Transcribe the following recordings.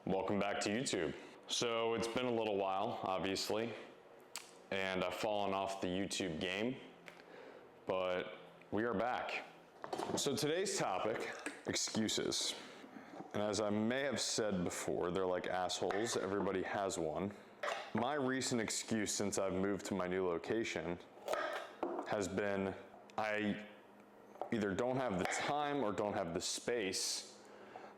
Welcome back to YouTube. So it's been a little while, obviously, and I've fallen off the YouTube game, but we are back. So today's topic, excuses. And as I may have said before, they're like assholes, everybody has one. My recent excuse since I've moved to my new location has been I either don't have the time or don't have the space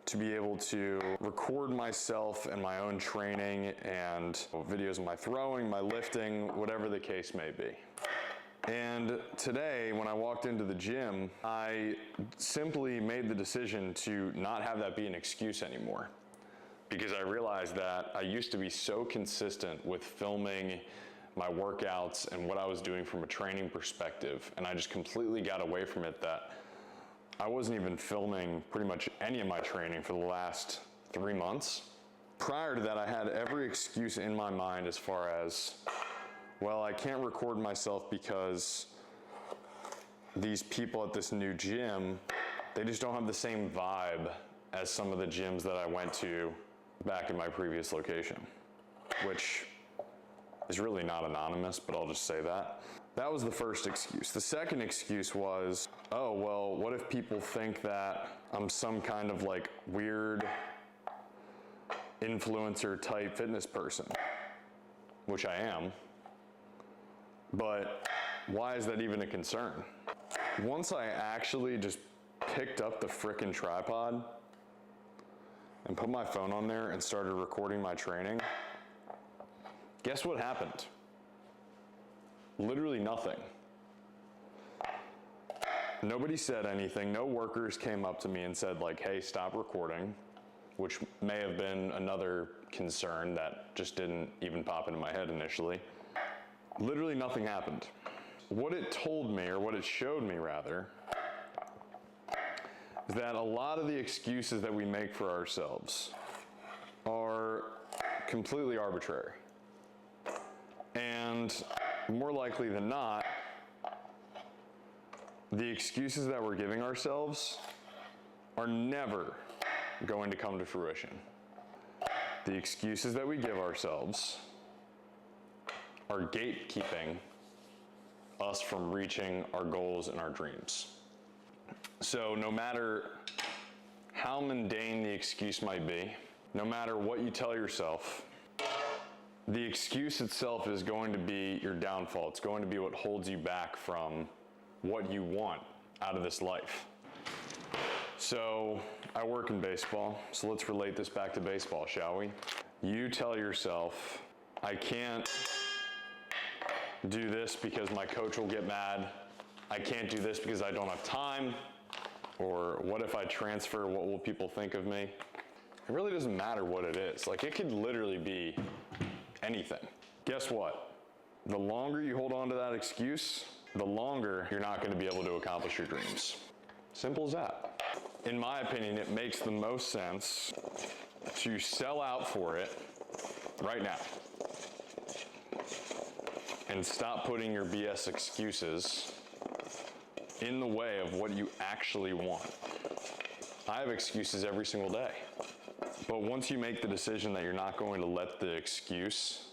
to be able to record myself and my own training and videos of my throwing, my lifting, whatever the case may be. And today, when I walked into the gym, I simply made the decision to not have that be an excuse anymore. Because I realized that I used to be so consistent with filming my workouts and what I was doing from a training perspective, and I just completely got away from it that I wasn't even filming pretty much any of my training for the last 3 months. Prior to that, I had every excuse in my mind as far as, well, I can't record myself because these people at this new gym, they just don't have the same vibe as some of the gyms that I went to back in my previous location, which is really not anonymous, but I'll just say that. That was the first excuse. The second excuse was, oh, well, what if people think that I'm some kind of like weird influencer type fitness person, which I am, but why is that even a concern? Once I actually just picked up the frickin' tripod and put my phone on there and started recording my training, guess what happened? Literally nothing. Nobody said anything. No workers came up to me and said like, hey, stop recording, which may have been another concern that just didn't even pop into my head initially. Literally nothing happened. What it told me, or what it showed me rather, is that a lot of the excuses that we make for ourselves are completely arbitrary. And more likely than not, the excuses that we're giving ourselves are never going to come to fruition. The excuses that we give ourselves are gatekeeping us from reaching our goals and our dreams. So no matter how mundane the excuse might be, no matter what you tell yourself, the excuse itself is going to be your downfall. It's going to be what holds you back from what you want out of this life. So I work in baseball, so let's relate this back to baseball, shall we? You tell yourself, I can't do this because my coach will get mad. I can't do this because I don't have time. Or what if I transfer, what will people think of me? It really doesn't matter what it is. Like, it could literally be anything. Guess what? The longer you hold on to that excuse, the longer you're not going to be able to accomplish your dreams. Simple as that. In my opinion, it makes the most sense to sell out for it right now and stop putting your BS excuses in the way of what you actually want. I have excuses every single day. But once you make the decision that you're not going to let the excuse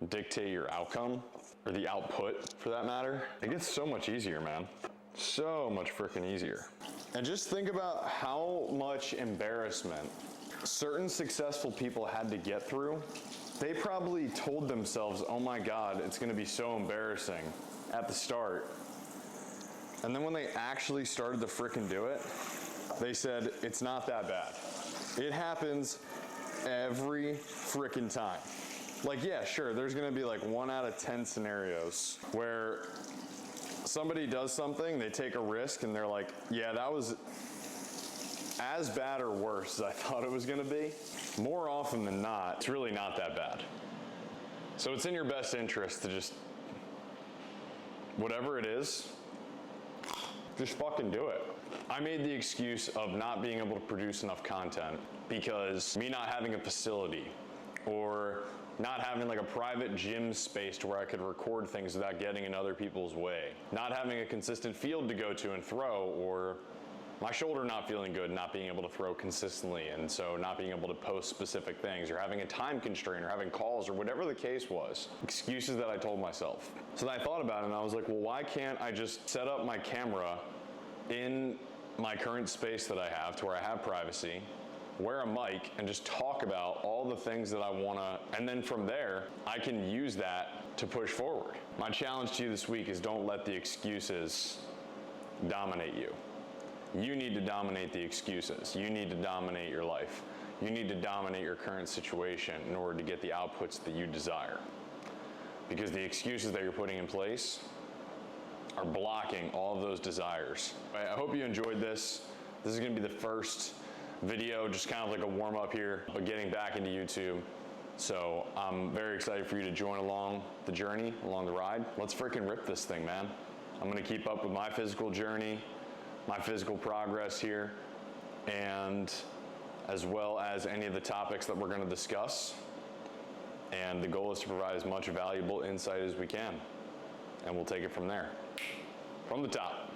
dictate your outcome, or the output for that matter, it gets so much easier, man. So much freaking easier. And just think about how much embarrassment certain successful people had to get through. They probably told themselves, oh my God, it's gonna be so embarrassing at the start. And then when they actually started to freaking do it, they said, it's not that bad. It happens every freaking time. Like, yeah, sure, there's gonna be like 1 out of 10 scenarios where somebody does something, they take a risk, and they're like, yeah, that was as bad or worse as I thought it was gonna be. More often than not, it's really not that bad. So it's in your best interest to just, whatever it is, just fucking do it. I made the excuse of not being able to produce enough content because me not having a facility or not having like a private gym space to where I could record things without getting in other people's way, not having a consistent field to go to and throw, or my shoulder not feeling good, not being able to throw consistently, and so not being able to post specific things, or having a time constraint, or having calls, or whatever the case was. Excuses that I told myself. So then I thought about it and I was like, well, why can't I just set up my camera in my current space that I have to where I have privacy, wear a mic, and just talk about all the things that I wanna, and then from there, I can use that to push forward. My challenge to you this week is don't let the excuses dominate you. You need to dominate the excuses. You need to dominate your life. You need to dominate your current situation in order to get the outputs that you desire. Because the excuses that you're putting in place are blocking all of those desires. I hope you enjoyed this. This is gonna be the first video, just kind of like a warm up here, but getting back into YouTube. So I'm very excited for you to join along the journey, along the ride. Let's freaking rip this thing, man. I'm gonna keep up with my physical journey, my physical progress here, and as well as any of the topics that we're gonna discuss. And the goal is to provide as much valuable insight as we can. And we'll take it from there. From the top.